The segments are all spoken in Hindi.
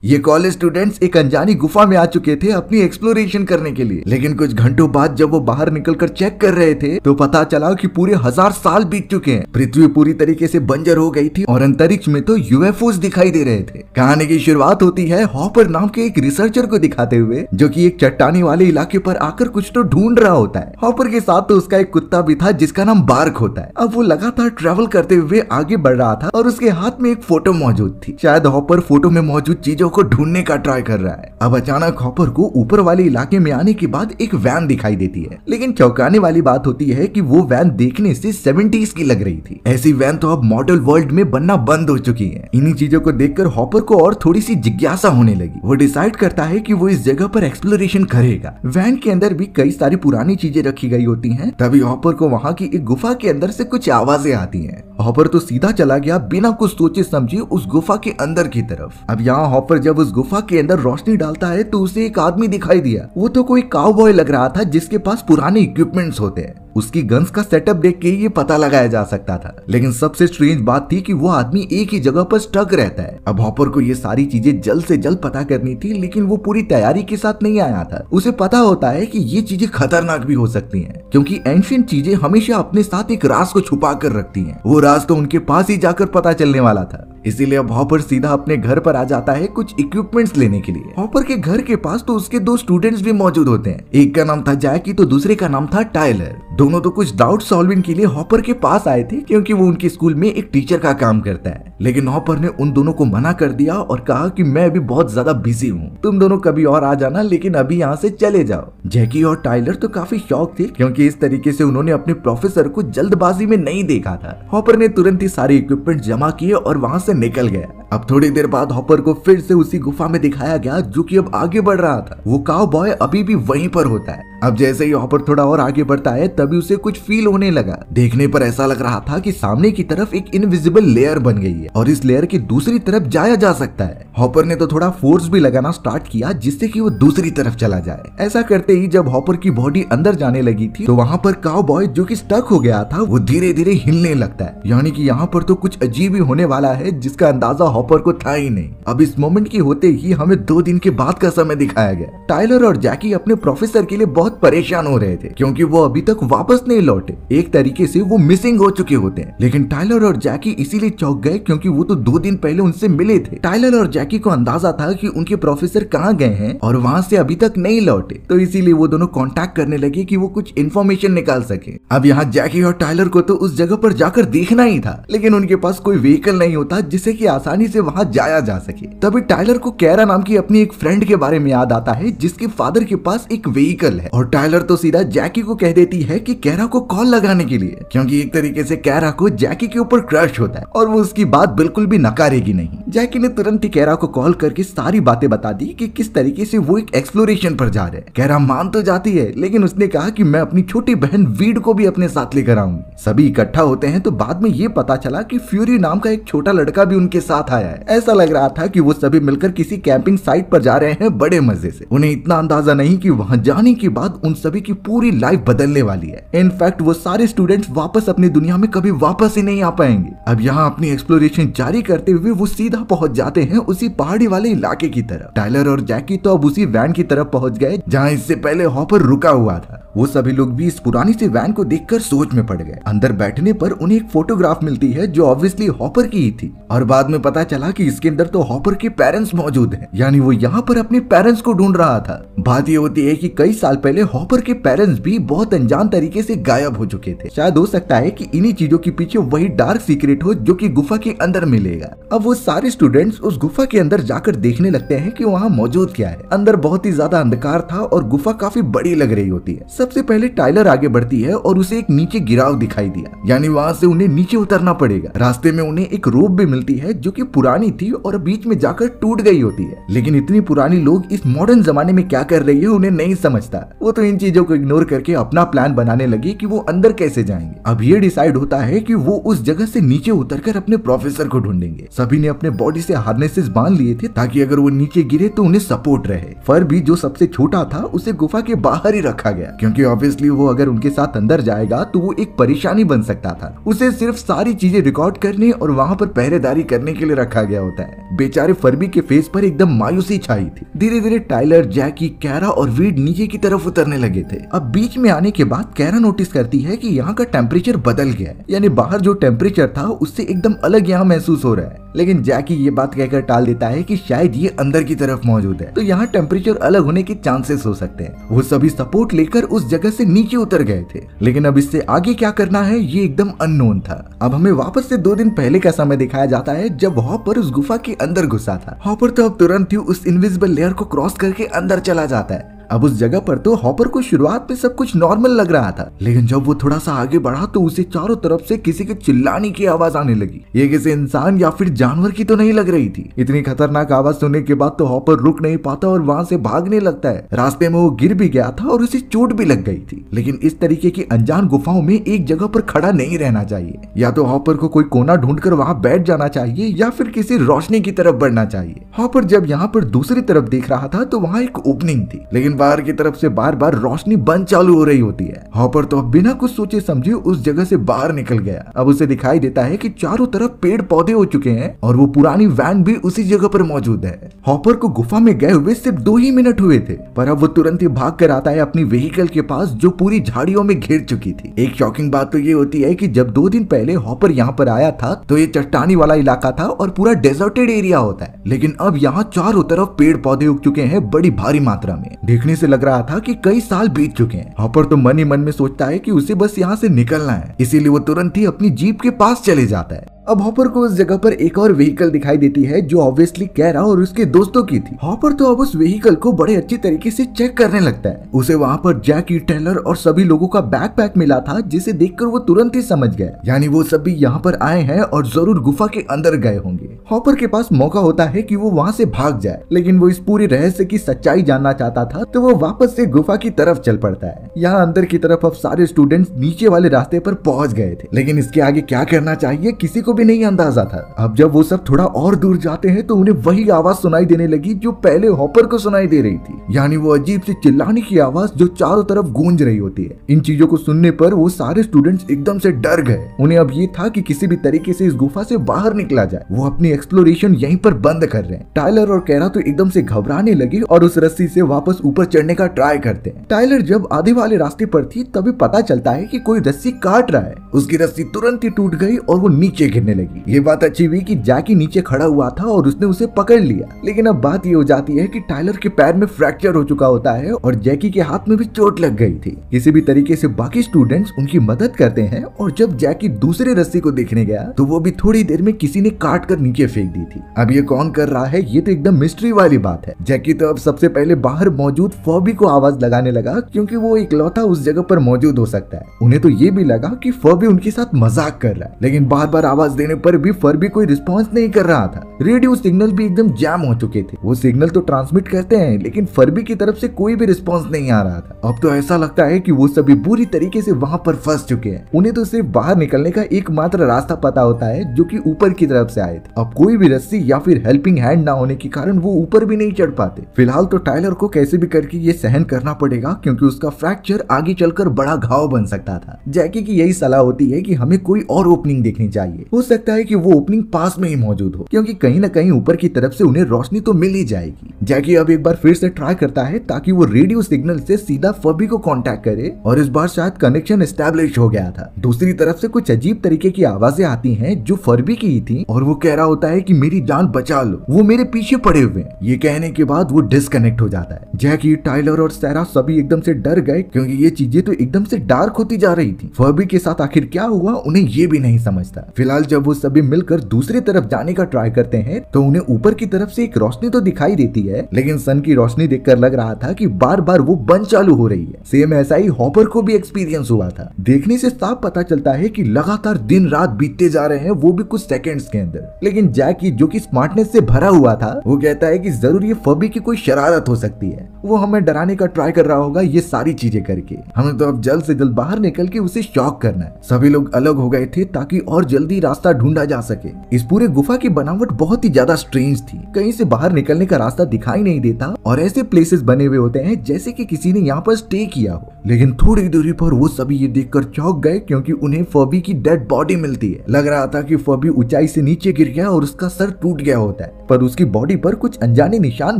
ये कॉलेज स्टूडेंट्स एक अनजानी गुफा में आ चुके थे अपनी एक्सप्लोरेशन करने के लिए, लेकिन कुछ घंटों बाद जब वो बाहर निकलकर चेक कर रहे थे तो पता चला कि पूरे 1000 साल बीत चुके हैं। पृथ्वी पूरी तरीके से बंजर हो गई थी और अंतरिक्ष में तो यूएफओस दिखाई दे रहे थे। कहानी की शुरुआत होती है हॉपर नाम के एक रिसर्चर को दिखाते हुए, जो कि एक चट्टानी वाले इलाके पर आकर कुछ तो ढूंढ रहा होता है। हॉपर के साथ तो उसका एक कुत्ता भी था जिसका नाम बार्क होता है। अब वो लगातार ट्रेवल करते हुए आगे बढ़ रहा था और उसके हाथ में एक फोटो मौजूद थी। शायद हॉपर फोटो में मौजूद चीजों को ढूंढने का ट्राई कर रहा है। अब अचानक हॉपर को ऊपर वाले इलाके में आने के बाद एक वैन दिखाई देती है, लेकिन चौंकाने वाली बात होती है कि वो वैन देखने से 70s की लग रही थी। ऐसी वैन तो अब मॉडल वर्ल्ड में बनना बंद हो चुकी है। इन्हीं चीजों को देखकर हॉपर को और थोड़ी सी जिज्ञासा होने लगी। वो डिसाइड करता है कि वो इस जगह पर एक्सप्लोरेशन करेगा। वैन के अंदर भी कई सारी पुरानी चीजें रखी गई होती हैं। तभी हॉपर को वहाँ की एक गुफा के अंदर से कुछ आवाजें आती हैं। हॉपर तो सीधा चला गया बिना कुछ सोचे समझे उस गुफा के अंदर की तरफ। अब यहाँ हॉपर जब उस गुफा के अंदर रोशनी डालता है तो उसे एक आदमी दिखाई दिया। वो तो कोई काउबॉय लग रहा था जिसके पास पुराने इक्विपमेंट्स होते हैं। उसकी गन्स का सेटअप देख के ये पता लगाया जा सकता था, लेकिन सबसे स्ट्रेंज बात थी कि वो आदमी एक ही जगह पर स्टक रहता है। अब हॉपर को ये सारी चीजें जल्द से जल्द पता करनी थी, लेकिन वो पूरी तैयारी के साथ नहीं आया था। उसे पता होता है कि ये चीजें खतरनाक भी हो सकती हैं, क्योंकि एंशिएंट चीजें हमेशा अपने साथ एक राज को छुपा कर रखती हैं। वो राज तो उनके पास ही जाकर पता चलने वाला था। इसीलिए अब हॉपर सीधा अपने घर पर आ जाता है कुछ इक्विपमेंट्स लेने के लिए। हॉपर के घर के पास तो उसके दो स्टूडेंट्स भी मौजूद होते हैं। एक का नाम था जैकी तो दूसरे का नाम था टाइलर। दोनों तो कुछ डाउट सॉल्विंग के लिए हॉपर के पास आए थे, क्योंकि वो उनके स्कूल में एक टीचर का काम करता है। लेकिन हॉपर ने उन दोनों को मना कर दिया और कहा कि मैं अभी बहुत ज्यादा बिजी हूँ, तुम दोनों कभी और आ जाना, लेकिन अभी यहाँ से चले जाओ। जैकी और टाइलर तो काफी शॉक थे, क्योंकि इस तरीके से उन्होंने अपने प्रोफेसर को जल्दबाजी में नहीं देखा था। हॉपर ने तुरंत ही सारे इक्विपमेंट जमा किए और वहाँ से निकल गया। अब थोड़ी देर बाद हॉपर को फिर से उसी गुफा में दिखाया गया, जो कि अब आगे बढ़ रहा था। वो काउबॉय अभी भी वहीं पर होता है। अब जैसे ही हॉपर थोड़ा और आगे बढ़ता है तभी उसे कुछ फील होने लगा। देखने पर ऐसा लग रहा था कि सामने की तरफ एक इनविजिबल लेयर बन गई है और इस लेयर की दूसरी तरफ जाया जा सकता है। हॉपर ने तो थोड़ा फोर्स भी लगाना स्टार्ट किया जिससे कि वो दूसरी तरफ चला जाए। ऐसा करते ही जब हॉपर की बॉडी अंदर जाने लगी थी तो वहाँ पर काउबॉय जो कि स्टक हो गया था वो धीरे धीरे हिलने लगता है। यानी कि यहाँ पर तो कुछ अजीब ही होने वाला है, जिसका अंदाजा हॉपर को था ही नहीं। अब इस मोमेंट की होते ही हमें 2 दिन के बाद का समय दिखाया गया। टाइलर और जैकी अपने प्रोफेसर के लिए बहुत परेशान हो रहे थे, क्योंकि वो अभी तक वापस नहीं लौटे। एक तरीके से वो मिसिंग हो चुके होते हैं। लेकिन टाइलर और जैकी इसीलिए चौंक गए क्योंकि वो तो 2 दिन पहले उनसे मिले थे। टाइलर और जैकी को अंदाजा था कि उनके प्रोफेसर कहाँ गए हैं और वहाँ से अभी तक नहीं लौटे, तो इसीलिए वो दोनों कांटेक्ट करने लगे कि वो कुछ इन्फॉर्मेशन निकाल सके। अब यहाँ जैकी और टाइलर को तो उस जगह पर जाकर देखना ही था, लेकिन उनके पास कोई व्हीकल नहीं होता जिससे कि आसानी से वहाँ जाया जा सके। तभी टाइलर को कैरा नाम की अपनी एक फ्रेंड के बारे में याद आता है, जिसके फादर के पास एक व्हीकल है। और टाइलर तो सीधा जैकी को कह देती है कि कैरा को कॉल लगाने के लिए, क्योंकि एक तरीके से कैरा को जैकी के ऊपर क्रश होता है और वो उसकी बात बिल्कुल भी नकारेगी नहीं। जैकी ने तुरंत ही कैरा को कॉल करके सारी बातें बता दी कि किस तरीके से वो एक एक्सप्लोरेशन पर जा रहे हैं। कैरा मान तो जाती है, लेकिन उसने कहा कि मैं अपनी छोटी बहन वीड को भी अपने साथ लेकर आऊंगी। सभी इकट्ठा होते हैं तो बाद में ये पता चला कि फ्यूरी नाम का एक छोटा लड़का भी उनके साथ आया है। ऐसा लग रहा था कि वो सभी मिलकर किसी कैंपिंग साइट पर जा रहे हैं बड़े मजे से। उन्हें इतना अंदाजा नहीं कि वहां जाने के बाद उन सभी की पूरी लाइफ बदलने वाली है। इनफैक्ट वो सारे स्टूडेंट्स वापस अपनी दुनिया में कभी वापस ही नहीं आ पाएंगे। अब यहाँ अपनी एक्सप्लोरेशन जारी करते हुए वो सीधा पहुंच जाते हैं उसी पहाड़ी वाले इलाके की तरफ। टाइलर और जैकी तो अब उसी वैन की तरफ पहुंच गए जहाँ इससे पहले हॉपर रुका हुआ था। वो सभी लोग भी इस पुरानी सी वैन को देखकर सोच में पड़ गए। अंदर बैठने पर उन्हें एक फोटोग्राफ मिलती है जो ऑब्वियसली हॉपर की ही थी, और बाद में पता चला कि इसके अंदर तो हॉपर के पेरेंट्स मौजूद हैं। यानी वो यहाँ पर अपने पेरेंट्स को ढूंढ रहा था। बात ये होती है कि कई साल पहले हॉपर के पेरेंट्स भी बहुत अनजान तरीके से गायब हो चुके थे। शायद हो सकता है कि इन्हीं चीजों के पीछे वही डार्क सीक्रेट हो जो कि गुफा के अंदर मिलेगा। अब वो सारे स्टूडेंट्स उस गुफा के अंदर जाकर देखने लगते हैं कि वहाँ मौजूद क्या है। अंदर बहुत ही ज्यादा अंधकार था और गुफा काफी बड़ी लग रही होती है। सबसे पहले टाइलर आगे बढ़ती है और उसे एक नीचे गिराव दिखाई दिया, यानी वहाँ से उन्हें नीचे उतरना पड़ेगा। रास्ते में उन्हें एक रोप भी मिलती है जो कि पुरानी थी और बीच में जाकर टूट गई होती है। लेकिन इतनी पुरानी लोग इस मॉडर्न जमाने में क्या कर रही है उन्हें नहीं समझता। वो तो इन चीजों को इग्नोर करके अपना प्लान बनाने लगे कि वो अंदर कैसे जाएंगे। अब ये डिसाइड होता है कि वो उस जगह से नीचे उतरकर अपने प्रोफेसर को ढूंढेंगे। सभी ने अपने बॉडी से हार्नेसेस बांध लिए थे ताकि अगर वो नीचे गिरे तो उन्हें सपोर्ट रहे। फर भी जो सबसे छोटा था उसे गुफा के बाहर ही रखा गया, क्योंकि क्योंकि ऑब्वियसली वो अगर उनके साथ अंदर जाएगा तो वो एक परेशानी बन सकता था। उसे सिर्फ सारी चीजें रिकॉर्ड करने और वहाँ पर पहरेदारी करने के लिए रखा गया होता है। बेचारे फर्बी के फेस पर एकदम मायूसी छाई थी। धीरे धीरे टाइलर, जैकी, कैरा और वीड नीचे की तरफ उतरने लगे थे। अब बीच में आने के बाद कैरा नोटिस करती है कि यहाँ का टेम्परेचर बदल गया है, यानी बाहर जो टेम्परेचर था उससे एकदम अलग यहाँ महसूस हो रहा है। लेकिन जैकी ये बात कहकर टाल देता है कि शायद ये अंदर की तरफ मौजूद है, तो यहाँ टेम्परेचर अलग होने के चांसेस हो सकते हैं। वो सभी सपोर्ट लेकर उस जगह से नीचे उतर गए थे, लेकिन अब इससे आगे क्या करना है ये एकदम अननोन था। अब हमें वापस से 2 दिन पहले का समय दिखाया जाता है जब हॉपर उस गुफा के अंदर घुसा था। हॉपर तो अब तुरंत ही उस इनविजिबल लेयर को क्रॉस करके अंदर चला जाता है। अब उस जगह पर तो हॉपर को शुरुआत में सब कुछ नॉर्मल लग रहा था, लेकिन जब वो थोड़ा सा आगे बढ़ा तो उसे चारों तरफ से किसी के चिल्लाने की आवाज आने लगी। ये किसी इंसान या फिर जानवर की तो नहीं लग रही थी। इतनी खतरनाक आवाज सुनने के बाद तो हॉपर रुक नहीं पाता और वहां से भागने लगता है। रास्ते में वो गिर भी गया था और उसे चोट भी लग गई थी। लेकिन इस तरीके की अनजान गुफाओं में एक जगह पर खड़ा नहीं रहना चाहिए। या तो हॉपर को कोई कोना ढूंढकर वहां बैठ जाना चाहिए या फिर किसी रोशनी की तरफ बढ़ना चाहिए। हॉपर जब यहाँ पर दूसरी तरफ देख रहा था तो वहाँ एक ओपनिंग थी, लेकिन बाहर की तरफ से बार बार रोशनी बंद चालू हो रही होती है। हॉपर तो अब बिना कुछ सोचे समझे उस जगह से बाहर निकल गया। अब उसे दिखाई देता है कि चारों तरफ पेड़ पौधे हो चुके हैं और वो पुरानी वैन भी उसी जगह पर मौजूद है। हॉपर को गुफा में गए हुए सिर्फ 2 ही मिनट हुए थे, पर अब वो तुरंत ही भाग कर आता है अपनी व्हीकल के पास जो पूरी झाड़ियों में घिर चुकी थी। एक शॉकिंग बात तो ये होती है कि जब 2 दिन पहले हॉपर यहाँ पर आया था तो ये चट्टानी वाला इलाका था और पूरा डेजर्टेड एरिया होता है, लेकिन अब यहाँ चारों तरफ पेड़ पौधे उग चुके हैं बड़ी भारी मात्रा में। देखने से लग रहा था कि कई साल बीत चुके हैं। हॉपर तो मन ही मन में सोचता है कि उसे बस यहाँ से निकलना है, इसीलिए वो तुरंत ही अपनी जीप के पास चले जाता है। अब हॉपर को उस जगह पर एक और व्हीकल दिखाई देती है जो ऑब्वियसली कैरा और उसके दोस्तों की थी। हॉपर तो अब उस व्हीकल को बड़े अच्छी तरीके से चेक करने लगता है। उसे वहाँ पर जैकी, टेलर और सभी लोगों का बैकपैक मिला था, जिसे देखकर वो तुरंत ही समझ गया, यानी वो सभी यहाँ पर आए हैं और जरूर गुफा के अंदर गए होंगे। हॉपर के पास मौका होता है कि वो वहाँ से भाग जाए, लेकिन वो इस पूरे रहस्य की सच्चाई जानना चाहता था, तो वो वापस से गुफा की तरफ चल पड़ता है। यहाँ अंदर की तरफ अब सारे स्टूडेंट्स नीचे वाले रास्ते पर पहुंच गए थे, लेकिन इसके आगे क्या करना चाहिए किसी को भी नहीं अंदाजा था। अब जब वो सब थोड़ा और दूर जाते हैं तो उन्हें वही आवाज सुनाई देने लगी जो पहले हॉपर को सुनाई दे रही थी, यानी वो अजीब सी चिल्लाने की आवाज जो चारों तरफ गूंज रही होती है। इन चीजों को सुनने पर वो सारे स्टूडेंट्स एकदम से डर गए। उन्हें अब ये था कि किसी भी तरीके से इस गुफा से बाहर निकला जाए। वो अपनी एक्सप्लोरेशन यहीं पर बंद कर रहे हैं। टाइलर और कैरा तो एकदम से घबराने लगे और उस रस्सी से वापस ऊपर चढ़ने का ट्राई करते हैं। टाइलर जब आधे वाले रास्ते पर थी तभी पता चलता है कि कोई रस्सी काट रहा है। उसकी रस्सी तुरंत ही टूट गई और वो नीचे गिरने लगी। ये बात अच्छी हुई कि जैकी नीचे खड़ा हुआ था और उसने उसे पकड़ लिया, लेकिन अब बात ये हो जाती है कि टाइलर के पैर में फ्रैक्चर हो चुका होता है और जैकी के हाथ में भी चोट लग गई थी। किसी भी तरीके से बाकी स्टूडेंट्स उनकी मदद करते हैं और जब जैकी दूसरे रस्सी को देखने गया तो वो भी थोड़ी देर में किसी ने काट कर नीचे फेंक दी थी। अब ये कौन कर रहा है ये तो एकदम मिस्ट्री वाली बात है। जैकी तो अब सबसे पहले बाहर मौजूद फर्बी को आवाज लगाने लगा, क्योंकि वो इकलौता उस जगह पर मौजूद हो सकता है। उन्हें तो ये भी लगा कि फर्बी उनके साथ मजाक कर रहा है, लेकिन बार बार आवाज देने पर भी फर्बी कोई रिस्पॉन्स नहीं कर रहा था। रेडियो सिग्नल भी एकदम जैम हो चुके थे। वो सिग्नल तो ट्रांसमिट करते हैं, लेकिन फर्बी की तरफ से कोई भी रिस्पॉन्स नहीं आ रहा था। अब तो ऐसा लगता है कि वो सभी बुरी तरीके से वहां पर फंस चुके हैं। उन्हें तो सिर्फ बाहर निकलने का एकमात्र रास्ता पता होता है, जो कि ऊपर की तरफ से आए थे। अब कोई भी रस्सी या फिर हेल्पिंग हैंड ना होने के कारण वो ऊपर भी नहीं चढ़ पाते। फिलहाल तो टाइलर को कैसे भी करके ये सहन करना पड़ेगा, क्योंकि उसका फ्रैक्चर आगे चलकर बड़ा घाव बन सकता था। जैकी की यही सलाह होती है कि हमें कोई और ओपनिंग देखनी चाहिए। हो सकता है कि वो ओपनिंग पास में ही मौजूद हो, क्योंकि कहीं ना कहीं ऊपर की तरफ से उन्हें रोशनी तो मिल ही जाएगी। जैकी अब एक बार फिर से ट्राई करता है ताकि वो रेडियो सिग्नल से सीधा फर्बी को कांटेक्ट करे, और इस बार शायद कनेक्शन एस्टैब्लिश हो गया था। दूसरी तरफ से कुछ अजीब तरीके की आवाजें आती हैं जो फर्बी की ही थी, और वो कह रहा होता है कि मेरी जान बचा लो, वो मेरे पीछे पड़े हुए हैं। ये कहने के बाद वो डिस्कनेक्ट हो जाता है। जैकी, टाइलर और सैरा सभी एकदम से डर गए, क्योंकि ये चीजें तो एकदम से डार्क होती जा रही थी। फर्बी के साथ आखिर क्या हुआ उन्हें ये भी नहीं समझता। फिलहाल जब वो सभी मिलकर दूसरी तरफ जाने का ट्राई करते हैं तो उन्हें ऊपर की तरफ से एक रोशनी तो दिखाई देती है, लेकिन सन की रोशनी देखकर लग रहा था कि बार बार वो बंद चालू हो रही है। सेम ऐसा ही हॉपर को भी एक्सपीरियंस हुआ था। देखने से साफ पता चलता है कि लगातार दिन रात बीतते जा रहे हैं, वो भी कुछ सेकंड्स के अंदर। लेकिन जैकी, जो कि स्मार्टनेस से भरा हुआ था, वो कहता है कि जरूर ये फर्बी की कोई शरारत हो सकती है। वो हमें डराने का ट्राई कर रहा होगा ये सारी चीजें करके। हमें तो अब जल्द से जल्द बाहर निकल के उसे शॉक करना है। सभी लोग अलग हो गए थे ताकि और जल्दी रास्ता ढूंढा जा सके। इस पूरे गुफा की बनावट बहुत ही ज्यादा स्ट्रेंज थी। कहीं से बाहर निकलने का रास्ता दिखाई नहीं देता और ऐसे प्लेसेस बने हुए होते हैं जैसे कि किसी ने यहाँ पर स्टे किया हो। लेकिन थोड़ी दूरी पर वो सभी ये देखकर चौंक गए क्योंकि उन्हें फर्बी की डेड बॉडी मिलती है। लग रहा था कि फर्बी ऊंचाई से नीचे गिर गया और उसका सर टूट गया होता है, पर उसकी बॉडी पर कुछ अनजाने निशान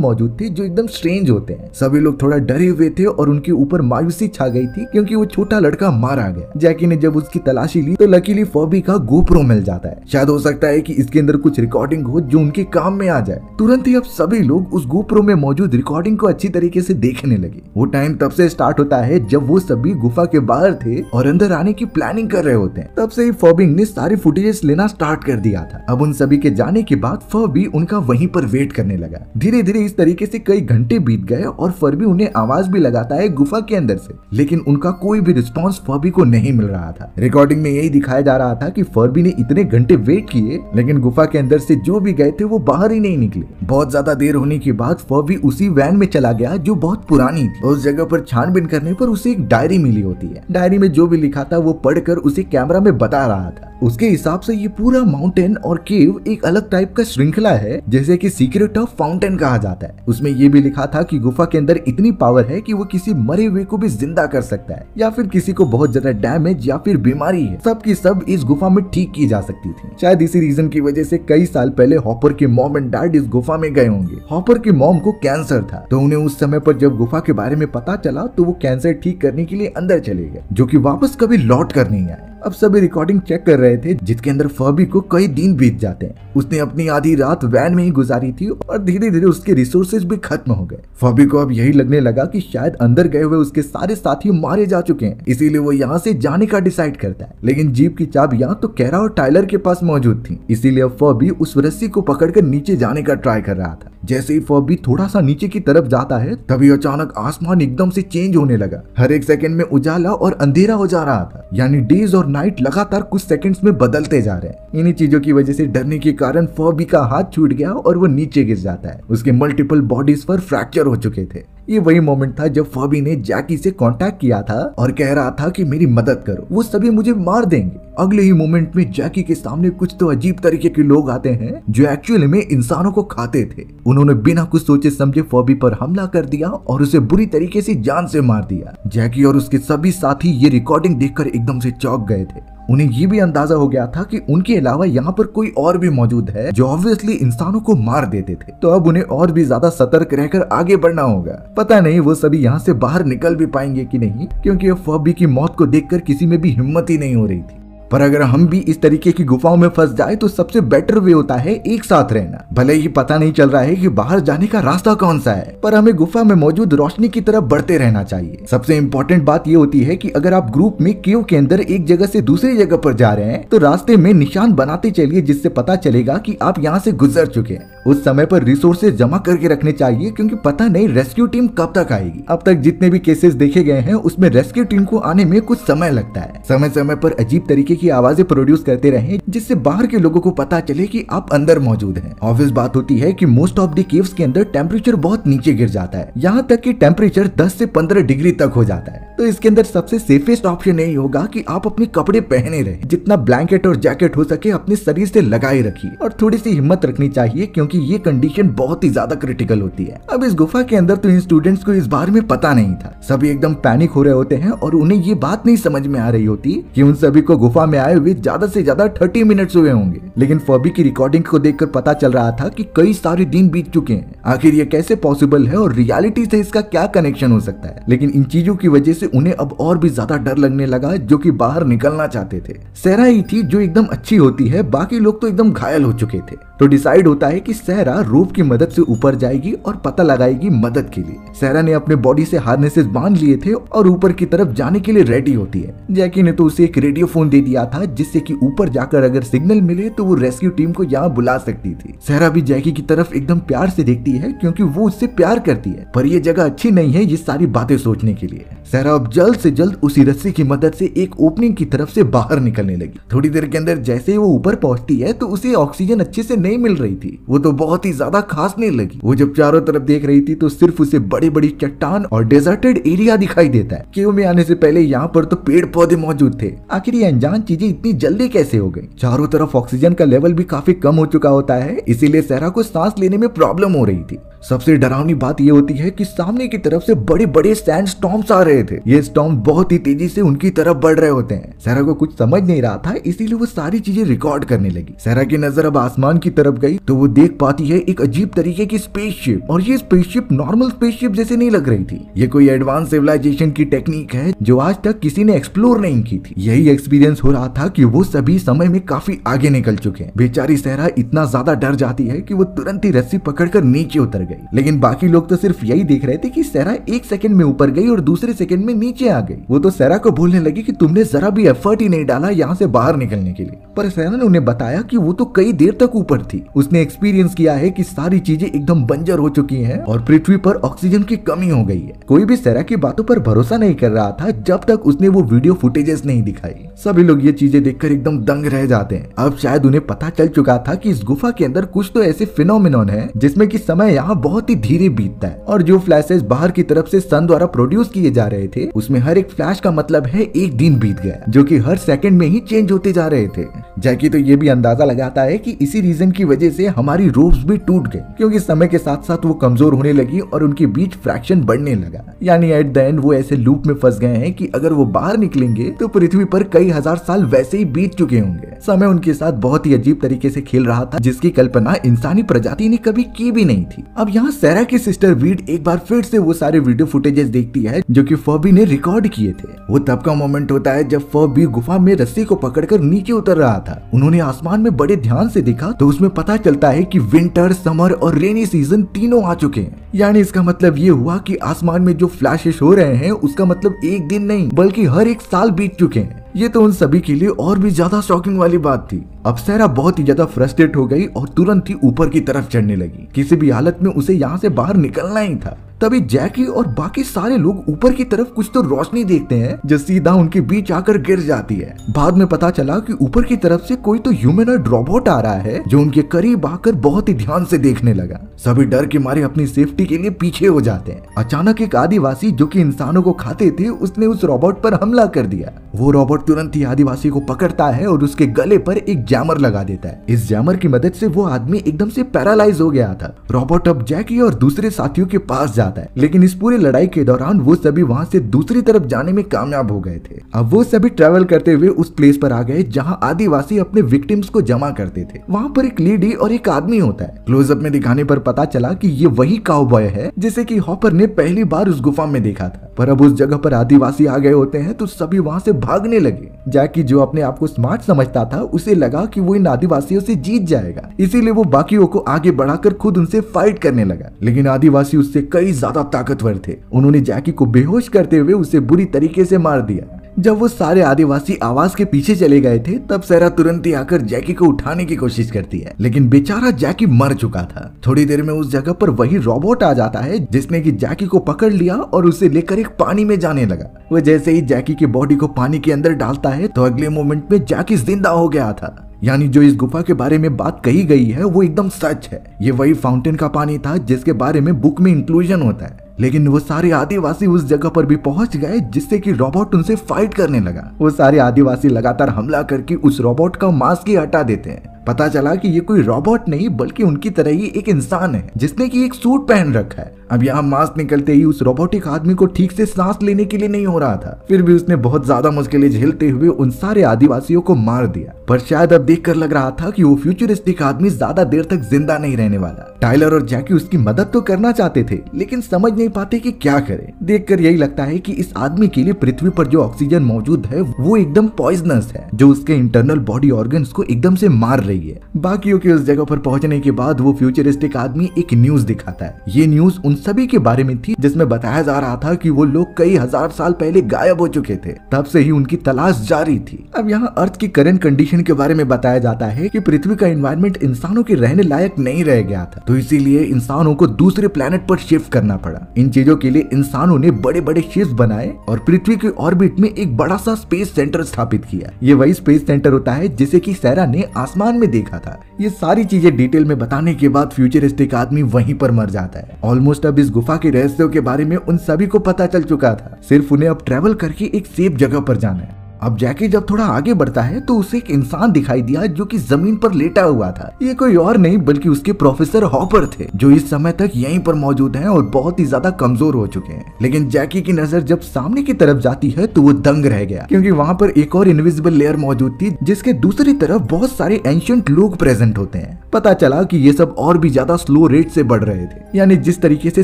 मौजूद थे जो एकदम स्ट्रेंज होते हैं। सभी लोग थोड़ा डरे हुए थे और उनके ऊपर मायूसी छा गई थी क्योंकि वो छोटा लड़का मारा गया। जैकी ने जब उसकी तलाशी ली तो लकीली फर्बी का गोप्रो मिल जाता है। शायद हो सकता है कि इसके अंदर कुछ रिकॉर्डिंग हो जो उनके काम में आ जाए। तुरंत ही अब सभी लोग उस गोप्रो में मौजूद रिकॉर्डिंग को अच्छी तरीके से देखने लगे। वो टाइम तब से स्टार्ट होता है जब वो सभी गुफा के बाहर थे और अंदर आने की प्लानिंग कर रहे होते हैं। तब से ही फर्बी ने सारी फुटेजेस लेना स्टार्ट कर दिया था। अब उन सभी के जाने के बाद फर्बी उनका वहीं पर वेट करने लगा। धीरे धीरे इस तरीके से कई घंटे बीत गए और फर्बी उन्हें आवाज भी लगाता है गुफा के अंदर से, लेकिन उनका कोई भी रिस्पॉन्स फर्बी को नहीं मिल रहा था। रिकॉर्डिंग में यही दिखाया जा रहा था कि फर्बी ने इतने घंटे वेट किए लेकिन गुफा के अंदर से जो भी गए थे वो बाहर ही नहीं निकले। बहुत ज्यादा देर होने के बाद फर्बी उसी वैन में चला गया जो बहुत पुरानी थी। उस जगह पर छानबीन करने पर उसे एक डायरी मिली होती है। डायरी में जो भी लिखा था वो पढ़कर उसे कैमरा में बता रहा था। उसके हिसाब से ये पूरा माउंटेन और केव एक अलग टाइप का श्रृंखला है, जैसे कि सीक्रेट ऑफ फाउंटेन कहा जाता है। उसमें ये भी लिखा था कि गुफा के अंदर इतनी पावर है कि वो किसी मरे हुए को भी जिंदा कर सकता है, या फिर किसी को बहुत ज्यादा डैमेज या फिर बीमारी है सब की सब इस गुफा में ठीक की जा सकती थी। शायद इसी रीजन की वजह से कई साल पहले हॉपर के मॉम एंड डैड इस गुफा में गए होंगे। हॉपर की मॉम को कैंसर था, तो उन्हें उस समय पर जब गुफा के बारे में पता चला तो वो कैंसर ठीक करने के लिए अंदर चले गए, जो कि वापस कभी लौट कर नहीं आए। अब सभी रिकॉर्डिंग चेक कर रहे थे जिसके अंदर फर्बी को कई दिन बीत जाते हैं। उसने अपनी आधी रात वैन में ही गुजारी थी और धीरे धीरे उसके रिसोर्सेज भी खत्म हो गए। फर्बी को अब यही लगने लगा कि शायद अंदर गए हुए उसके सारे साथी मारे जा चुके हैं, इसीलिए वो यहाँ से जाने का डिसाइड करता है। लेकिन जीप की चाबियां तो कैरा और टाइलर के पास मौजूद थी, इसीलिए अब फर्बी उस रस्सी को पकड़कर नीचे जाने का ट्राई कर रहा था। जैसे ही फर्बी थोड़ा सा नीचे की तरफ जाता है तभी अचानक आसमान एकदम से चेंज होने लगा। हर एक सेकंड में उजाला और अंधेरा हो जा रहा था, यानी डेज और नाइट लगातार कुछ सेकंड्स में बदलते जा रहे हैं। इन्हीं चीजों की वजह से डरने के कारण फर्बी का हाथ छूट गया और वो नीचे गिर जाता है। उसके मल्टीपल बॉडीज पर फ्रैक्चर हो चुके थे। ये वही मोमेंट था जब फर्बी ने जैकी से कांटेक्ट किया था और कह रहा था कि मेरी मदद करो, वो सभी मुझे मार देंगे। अगले ही मोमेंट में जैकी के सामने कुछ तो अजीब तरीके के लोग आते हैं जो एक्चुअली में इंसानों को खाते थे। उन्होंने बिना कुछ सोचे समझे फर्बी पर हमला कर दिया और उसे बुरी तरीके से जान से मार दिया। जैकी और उसके सभी साथी ये रिकॉर्डिंग देखकर एकदम से चौंक गए थे। उन्हें ये भी अंदाजा हो गया था कि उनके अलावा यहाँ पर कोई और भी मौजूद है जो ऑब्वियसली इंसानों को मार देते थे, तो अब उन्हें और भी ज्यादा सतर्क रहकर आगे बढ़ना होगा। पता नहीं वो सभी यहाँ से बाहर निकल भी पाएंगे कि नहीं, क्योंकि अब फर्बी की मौत को देखकर किसी में भी हिम्मत ही नहीं हो रही थी। पर अगर हम भी इस तरीके की गुफाओं में फंस जाए तो सबसे बेटर वे होता है एक साथ रहना। भले ही पता नहीं चल रहा है कि बाहर जाने का रास्ता कौन सा है, पर हमें गुफा में मौजूद रोशनी की तरफ बढ़ते रहना चाहिए। सबसे इम्पोर्टेंट बात ये होती है कि अगर आप ग्रुप में केव के अंदर एक जगह से दूसरी जगह पर जा रहे हैं तो रास्ते में निशान बनाते चलिए, जिससे पता चलेगा कि आप यहाँ से गुजर चुके हैं। उस समय पर रिसोर्सेज जमा करके रखने चाहिए, क्योंकि पता नहीं रेस्क्यू टीम कब तक आएगी। अब तक जितने भी केसेस देखे गए हैं उसमें रेस्क्यू टीम को आने में कुछ समय लगता है। समय समय पर अजीब तरीके की आवाजें प्रोड्यूस करते रहें, जिससे बाहर के लोगों को पता चले कि आप अंदर मौजूद हैं। ऑब्वियस बात होती है कि मोस्ट ऑफ द केव्स के अंदर टेम्परेचर बहुत नीचे गिर जाता है, यहाँ तक कि टेम्परेचर 10 से 15 डिग्री तक हो जाता है। तो इसके अंदर सबसे सेफेस्ट ऑप्शन यही होगा कि आप अपने कपड़े पहने रहे, जितना ब्लैंकेट और जैकेट हो सके अपने शरीर से लगाए रखिए और थोड़ी सी हिम्मत रखनी चाहिए, क्योंकि ये कंडीशन बहुत ही ज्यादा क्रिटिकल होती है। अब इस गुफा के अंदर तो इन स्टूडेंट्स को इस बारे में पता नहीं था। सभी एकदम पैनिक हो रहे होते हैं और उन्हें ये बात नहीं समझ में आ रही होती कि उन सभी को गुफा में आए हुए ज्यादा से ज्यादा 30 मिनट्स हुए होंगे। लेकिन फर्बी की रिकॉर्डिंग को देखकर पता चल रहा था कि कई सारे दिन बीत चुके हैं। आखिर ये कैसे पॉसिबल है और रियलिटी से इसका क्या कनेक्शन हो सकता है। लेकिन इन चीजों की वजह से उन्हें अब और भी ज्यादा डर लगने लगा, जो कि बाहर निकलना चाहते थे। सहरा ही थी जो एकदम अच्छी होती है, बाकी लोग तो एकदम घायल हो चुके थे। तो डिसाइड होता है कि सहरा रोप की मदद से ऊपर जाएगी और पता लगाएगी मदद के लिए। सहरा ने अपने बॉडी से हार्नेसेस बांध लिए थे और ऊपर की तरफ जाने के लिए रेडी होती है। जैकी ने तो उसे एक रेडियो फोन दे दिया था, जिससे कि ऊपर जाकर अगर सिग्नल मिले तो वो रेस्क्यू टीम को यहाँ बुला सकती थी। सहरा भी जैकी की तरफ एकदम प्यार से देखती है, क्योंकि वो उससे प्यार करती है। पर ये जगह अच्छी नहीं है ये सारी बातें सोचने के लिए। सहरा अब जल्द से जल्द उसी रस्सी की मदद से एक ओपनिंग की तरफ से बाहर निकलने लगी। थोड़ी देर के अंदर जैसे ही वो ऊपर पहुंचती है तो उसे ऑक्सीजन अच्छे से नहीं मिल रही थी। वो तो बहुत ही ज्यादा खांसने लगी। वो जब चारों तरफ देख रही थी तो सिर्फ उसे बड़ी बड़ी चट्टान और डेजर्टेड एरिया दिखाई देता है। केव में आने से पहले यहाँ पर तो पेड़ पौधे मौजूद थे। आखिर ये अनजान चीजें इतनी जल्दी कैसे हो गई। चारों तरफ ऑक्सीजन का लेवल भी काफी कम हो चुका होता है, इसीलिए सहरा को सांस लेने में प्रॉब्लम हो रही थी। सबसे डरावनी बात ये होती है कि सामने की तरफ से बड़े बड़े सैंड स्टॉर्म्स आ रहे थे। ये स्टॉर्म बहुत ही तेजी से उनकी तरफ बढ़ रहे होते हैं। सारा को कुछ समझ नहीं रहा था, इसीलिए वो सारी चीजें रिकॉर्ड करने लगी। सारा की नजर अब आसमान की तरफ गई तो वो देख पाती है एक अजीब तरीके की स्पेसशिप, और ये स्पेसशिप नॉर्मल स्पेसशिप जैसे नहीं लग रही थी। ये कोई एडवांस सिविलाइजेशन की टेक्निक है जो आज तक किसी ने एक्सप्लोर नहीं की थी। यही एक्सपीरियंस हो रहा था कि वो सभी समय में काफी आगे निकल चुके हैं। बेचारी सहरा इतना ज्यादा डर जाती है कि वो तुरंत ही रस्सी पकड़कर नीचे उतर गई। लेकिन बाकी लोग तो सिर्फ यही देख रहे थे कि सहरा एक सेकंड में ऊपर गई और दूसरे सेकंड में नीचे आ गई। वो तो सहरा को बोलने लगी कि तुमने जरा भी एफर्ट ही नहीं डाला यहाँ से बाहर निकलने के लिए। पर सहरा ने उन्हें बताया कि वो तो कई देर तक ऊपर थी। उसने एक्सपीरियंस किया है कि सारी चीजें एकदम बंजर हो चुकी हैं और पृथ्वी पर ऑक्सीजन की कमी हो गई है। कोई भी सहरा की बातों पर भरोसा नहीं कर रहा था जब तक उसने वो वीडियो फुटेजेस नहीं दिखाई। सभी लोग ये चीजें देखकर एकदम दंग रह जाते हैं। अब शायद उन्हें पता चल चुका था कि इस गुफा के अंदर कुछ तो ऐसे फिनोमिनन है जिसमें कि समय यहाँ बहुत ही धीरे बीतता है, और जो फ्लैशेस बाहर की तरफ से सन द्वारा प्रोड्यूस किए जा रहे थे उसमें हर एक फ्लैश का मतलब है एक दिन बीत गया, जो कि हर सेकंड में ही चेंज होते जा रहे थे। जैकी तो ये भी अंदाजा लगाता है कि इसी रीजन की वजह से हमारी रोप्स भी टूट गए, क्योंकि समय के साथ साथ वो कमजोर होने लगी और उनके बीच फ्रैक्शन बढ़ने लगा। यानी एट द एंड वो ऐसे लूप में फंस गए हैं कि अगर वो बाहर निकलेंगे तो पृथ्वी पर कई हजार साल वैसे ही बीत चुके होंगे। समय उनके साथ बहुत ही अजीब तरीके से खेल रहा था, जिसकी कल्पना इंसानी प्रजाति ने कभी की भी नहीं थी। अब यहाँ सहरा की सिस्टर वीड एक बार फिर से वो सारे वीडियो फुटेजेस देखती है जो कि फर्बी ने रिकॉर्ड किए थे। वो तब का मोमेंट होता है जब फर्बी गुफा में रस्सी को पकड़कर नीचे उतर रहा था। उन्होंने आसमान में बड़े ध्यान से देखा तो उसमें पता चलता है कि विंटर, समर और रेनी सीजन तीनों आ चुके हैं। यानी इसका मतलब ये हुआ कि आसमान में जो फ्लैशेस हो रहे हैं उसका मतलब एक दिन नहीं बल्कि हर एक साल बीत चुके हैं। ये तो उन सभी के लिए और भी ज्यादा शॉकिंग वाली बात थी। अब सहरा बहुत ही ज्यादा फ्रस्ट्रेट हो गई और तुरंत ही ऊपर की तरफ चढ़ने लगी। किसी भी हालत में उसे यहाँ से बाहर निकलना ही था। तभी जैकी और बाकी सारे लोग ऊपर की तरफ कुछ तो रोशनी देखते हैं जो सीधा उनके बीच आकर गिर जाती है। बाद में पता चला कि ऊपर की तरफ से कोई तो ह्यूमनॉइड रोबोट आ रहा है जो उनके करीब आकर बहुत ही ध्यान से देखने लगा। सभी डर के मारे अपनी सेफ्टी के लिए पीछे हो जाते हैं। अचानक एक आदिवासी जो कि इंसानों को खाते थे उसने उस रोबोट पर हमला कर दिया। वो रोबोट तुरंत ही आदिवासी को पकड़ता है और उसके गले पर एक जैमर लगा देता है। इस जैमर की मदद से वो आदमी एकदम से पैरालाइज हो गया था। रोबोट अब जैकी और दूसरे साथियों के पास जाता है, लेकिन इस पूरी लड़ाई के दौरान वो सभी वहां से दूसरी तरफ जाने में कामयाब हो गए थे। अब वो सभी ट्रेवल करते हुए उस प्लेस पर आ गए जहां आदिवासी अपने विक्टिम्स को जमा करते थे। वहां पर एक लेडी और एक आदमी होता है। क्लोजअप में दिखाने पर पता चला कि ये वही काउबॉय है जिसे कि हॉपर ने पहली बार उस गुफा में देखा था। पर अब उस जगह पर आदिवासी आ गए होते हैं तो सभी वहां से भागने लगे। जैकी जो अपने आप को स्मार्ट समझता था उसे लगा कि वो इन आदिवासियों से जीत जाएगा, इसीलिए वो बाकियों को आगे बढ़ाकर खुद उनसे फाइट करने लगा। लेकिन आदिवासी उससे कई ज्यादा ताकतवर थे। उन्होंने जैकी को बेहोश करते हुए उसे बुरी तरीके से मार दिया। जब वो सारे आदिवासी आवाज के पीछे चले गए थे तब सहरा तुरंत ही आकर जैकी को उठाने की कोशिश करती है, लेकिन बेचारा जैकी मर चुका था। थोड़ी देर में उस जगह पर वही रोबोट आ जाता है जिसने कि जैकी को पकड़ लिया और उसे लेकर एक पानी में जाने लगा। वो जैसे ही जैकी की बॉडी को पानी के अंदर डालता है तो अगले मोमेंट में जैकी जिंदा हो गया था। यानी जो इस गुफा के बारे में बात कही गई है वो एकदम सच है। ये वही फाउंटेन का पानी था जिसके बारे में बुक में इंक्लूजन होता है। लेकिन वो सारे आदिवासी उस जगह पर भी पहुंच गए जिससे कि रोबोट उनसे फाइट करने लगा। वो सारे आदिवासी लगातार हमला करके उस रोबोट का मास्क ही हटा देते हैं। पता चला कि ये कोई रोबोट नहीं बल्कि उनकी तरह ही एक इंसान है जिसने कि एक सूट पहन रखा है। अब यहाँ मास्क निकलते ही उस रोबोटिक आदमी को ठीक से सांस लेने के लिए नहीं हो रहा था, फिर भी उसने बहुत ज्यादा मुश्किलें झेलते हुए उन सारे आदिवासियों को मार दिया। पर शायद अब देखकर लग रहा था कि वो फ्यूचरिस्टिक आदमी ज्यादा देर तक जिंदा नहीं रहने वाला। टाइलर और जैकी उसकी मदद तो करना चाहते थे लेकिन समझ नहीं पाते कि क्या करें। देखकर यही लगता है कि इस आदमी के लिए पृथ्वी पर जो ऑक्सीजन मौजूद है वो एकदम पॉइजनस है जो उसके इंटरनल बॉडी ऑर्गन्स को एकदम से मार रही है। बाकियों के उस जगह पर पहुंचने के बाद वो फ्यूचरिस्टिक आदमी एक न्यूज दिखाता है। ये न्यूज उन सभी के बारे में थी जिसमें बताया जा रहा था कि वो लोग कई हजार साल पहले गायब हो चुके थे, तब से ही उनकी तलाश जारी थी। अब यहाँ अर्थ की करंट कंडीशन के बारे में बताया जाता है कि पृथ्वी का एनवायरनमेंट इंसानों के रहने लायक नहीं रह गया था, तो इसीलिए इंसानों को दूसरे प्लेनेट पर शिफ्ट करना पड़ा। इन चीजों के लिए इंसानों ने बड़े बड़े शिप्स बनाए और पृथ्वी के ऑर्बिट में एक बड़ा सा स्पेस सेंटर स्थापित किया। ये वही स्पेस सेंटर होता है जिसे कि सहरा ने आसमान में देखा था। ये सारी चीजें डिटेल में बताने के बाद फ्यूचरिस्टिक आदमी वहीं पर मर जाता है। ऑलमोस्ट अब इस गुफा के रहस्यों के बारे में उन सभी को पता चल चुका था, सिर्फ उन्हें अब ट्रेवल करके एक सेफ जगह पर जाना है। अब जैकी जब थोड़ा आगे बढ़ता है तो उसे एक इंसान दिखाई दिया जो कि जमीन पर लेटा हुआ था। ये कोई और नहीं बल्कि उसके प्रोफेसर हॉपर थे, जो इस समय तक यहीं पर मौजूद हैं और बहुत ही ज्यादा कमजोर हो चुके हैं। लेकिन जैकी की नजर जब सामने की तरफ जाती है तो वो दंग रह गया, क्योंकि वहाँ पर एक और इनविजिबल लेयर मौजूद थी जिसके दूसरी तरफ बहुत सारे एंशिएंट लोग प्रेजेंट होते हैं। पता चला कि ये सब और भी ज्यादा स्लो रेट से बढ़ रहे थे, यानी जिस तरीके से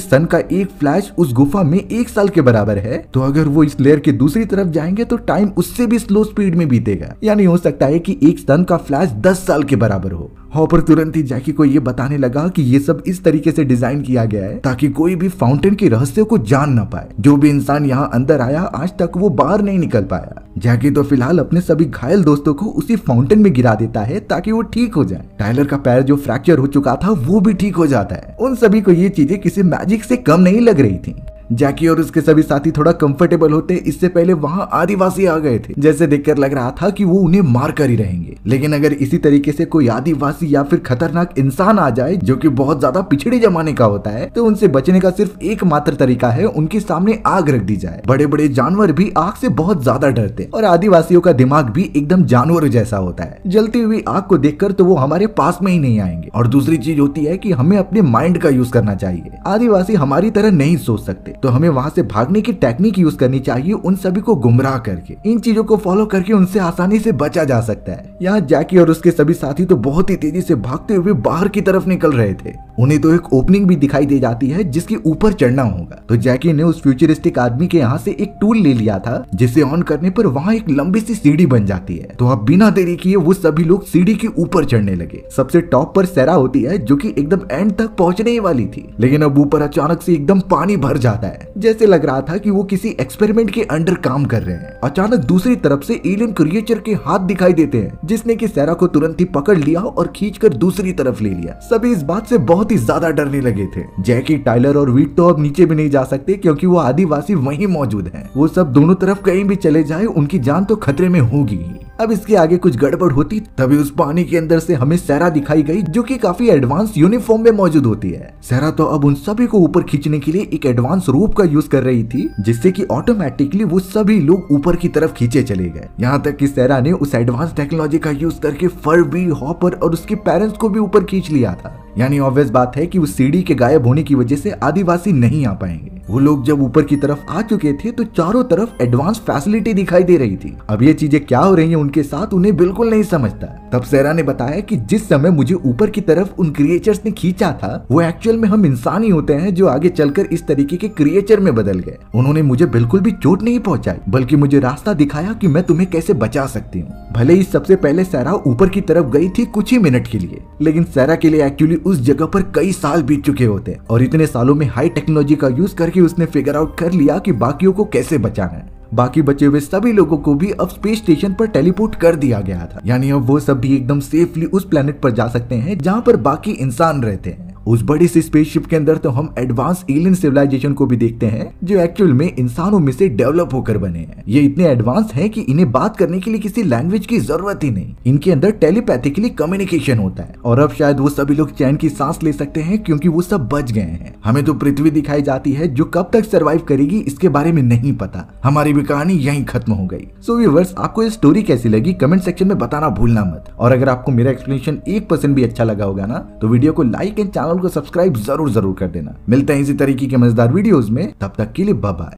सन का एक फ्लैश उस गुफा में 1 साल के बराबर है, तो अगर वो इस लेयर के दूसरी तरफ जाएंगे तो टाइम उससे भी स्लो स्पीड में बीतेगा। यानी हो सकता है कि एक सन का फ्लैश 10 साल के बराबर हो। हॉपर तुरंत ही जैकी को ये बताने लगा कि ये सब इस तरीके से डिजाइन किया गया है ताकि कोई भी फाउंटेन के रहस्य को जान ना पाए। जो भी इंसान यहाँ अंदर आया आज तक वो बाहर नहीं निकल पाया। जैकी तो फिलहाल अपने सभी घायल दोस्तों को उसी फाउंटेन में गिरा देता है ताकि वो ठीक हो जाए। टाइलर का पैर जो फ्रैक्चर हो चुका था वो भी ठीक हो जाता है। उन सभी को ये चीजें किसी मैजिक से कम नहीं लग रही थी। जैकी और उसके सभी साथी थोड़ा कंफर्टेबल होते इससे पहले वहां आदिवासी आ गए थे, जैसे देखकर लग रहा था कि वो उन्हें मार कर ही रहेंगे। लेकिन अगर इसी तरीके से कोई आदिवासी या फिर खतरनाक इंसान आ जाए जो कि बहुत ज्यादा पिछड़े जमाने का होता है, तो उनसे बचने का सिर्फ एकमात्र तरीका है उनके सामने आग रख दी जाए। बड़े बड़े जानवर भी आग से बहुत ज्यादा डरते और आदिवासियों का दिमाग भी एकदम जानवर जैसा होता है। जलती हुई आग को देखकर तो वो हमारे पास में ही नहीं आएंगे। और दूसरी चीज होती है कि हमें अपने माइंड का यूज करना चाहिए। आदिवासी हमारी तरह नहीं सोच सकते, तो हमें वहां से भागने की टेक्निक यूज करनी चाहिए, उन सभी को गुमराह करके। इन चीजों को फॉलो करके उनसे आसानी से बचा जा सकता है। यहाँ जैकी और उसके सभी साथी तो बहुत ही तेजी से भागते हुए बाहर की तरफ निकल रहे थे। उन्हें तो एक ओपनिंग भी दिखाई दे जाती है जिसके ऊपर चढ़ना होगा। तो जैकी ने उस फ्यूचरिस्टिक आदमी के यहाँ से एक टूल ले लिया था जिसे ऑन करने पर वहाँ एक लंबी सी सीढ़ी बन जाती है। तो अब बिना देरी किए वो सभी लोग सीढ़ी के ऊपर चढ़ने लगे। सबसे टॉप पर सेरा होती है जो कि एकदम एंड तक पहुंचने ही वाली थी, लेकिन अब ऊपर अचानक से एकदम पानी भर जाता है। जैसे लग रहा था कि वो किसी एक्सपेरिमेंट के अंडर काम कर रहे हैं। अचानक दूसरी तरफ से एलियन क्रिएचर के हाथ दिखाई देते हैं जिसने कि सेरा को तुरंत ही पकड़ लिया और खींचकर दूसरी तरफ ले लिया। सभी इस बात से बहुत ही ज्यादा डरने लगे थे। जैकी, टाइलर और वीट तो अब नीचे भी नहीं जा सकते क्योंकि वो आदिवासी वहीं मौजूद हैं। वो सब दोनों तरफ कहीं भी चले जाए उनकी जान तो खतरे में होगी ही। अब इसके आगे कुछ गड़बड़ होती तभी उस पानी के अंदर से हमें सेरा दिखाई गई जो कि काफी एडवांस यूनिफॉर्म में मौजूद होती है। सेरा तो अब उन सभी को ऊपर खींचने के लिए एक एडवांस रोप का यूज कर रही थी जिससे कि ऑटोमेटिकली वो सभी लोग ऊपर की तरफ खींचे चले गए। यहाँ तक कि सेरा ने उस एडवांस टेक्नोलॉजी का यूज करके फर्बी, हॉपर और उसके पेरेंट्स को भी ऊपर खींच लिया था। यानी ऑब्वियस बात है कि उस सीढ़ी के गायब होने की वजह से आदिवासी नहीं आ पाएंगे। वो लोग जब ऊपर की तरफ आ चुके थे तो चारों तरफ एडवांस फैसिलिटी दिखाई दे रही थी। अब ये चीजें क्या हो रही हैं उनके साथ उन्हें बिल्कुल नहीं समझता। तब सेरा ने बताया कि जिस समय मुझे ऊपर की तरफ उन क्रिएचर्स ने खींचा था वो एक्चुअल में हम इंसान ही होते हैं जो आगे चलकर इस तरीके के क्रिएचर में बदल गए। उन्होंने मुझे बिल्कुल भी चोट नहीं पहुंचाई बल्कि मुझे रास्ता दिखाया कि मैं तुम्हें कैसे बचा सकती हूँ। भले ही सबसे पहले सेरा ऊपर की तरफ गई थी कुछ ही मिनट के लिए, लेकिन सेरा के लिए एक्चुअली उस जगह पर कई साल बीत चुके होते और इतने सालों में हाई टेक्नोलॉजी का यूज करके उसने फिगर आउट कर लिया कि बाकियों को कैसे बचाना है। बाकी बचे हुए सभी लोगों को भी अब स्पेस स्टेशन पर टेलीपोर्ट कर दिया गया था। यानी अब वो सब भी एकदम सेफली उस प्लेनेट पर जा सकते हैं जहाँ पर बाकी इंसान रहते हैं। उस बड़ी सी स्पेसशिप के अंदर तो हम एडवांस एलियन सिविलाइजेशन को भी देखते हैं जो एक्चुअल में इंसानों में से डेवलप होकर बने हैं। ये इतने एडवांस हैं कि इन्हें बात करने के लिए किसी लैंग्वेज की जरूरत ही नहीं। इनके अंदर टेलीपैथिकली कम्युनिकेशन होता है और अब शायद वो सभी लोग चैन की सांस ले सकते हैं क्योंकि वो सब बच गए हैं। हमें तो पृथ्वी दिखाई जाती है जो कब तक सर्वाइव करेगी इसके बारे में नहीं पता। हमारी भी कहानी यहीं खत्म हो गई। सो व्यूअर्स, आपको ये स्टोरी कैसी लगी कमेंट सेक्शन में बताना भूलना मत। और अगर आपको मेरा एक्सप्लेनेशन 1% भी अच्छा लगा होगा ना तो वीडियो को लाइक एंड चैनल को सब्सक्राइब जरूर कर देना। मिलते हैं इसी तरीके के मजेदार वीडियोस में, तब तक के लिए बाय बाय।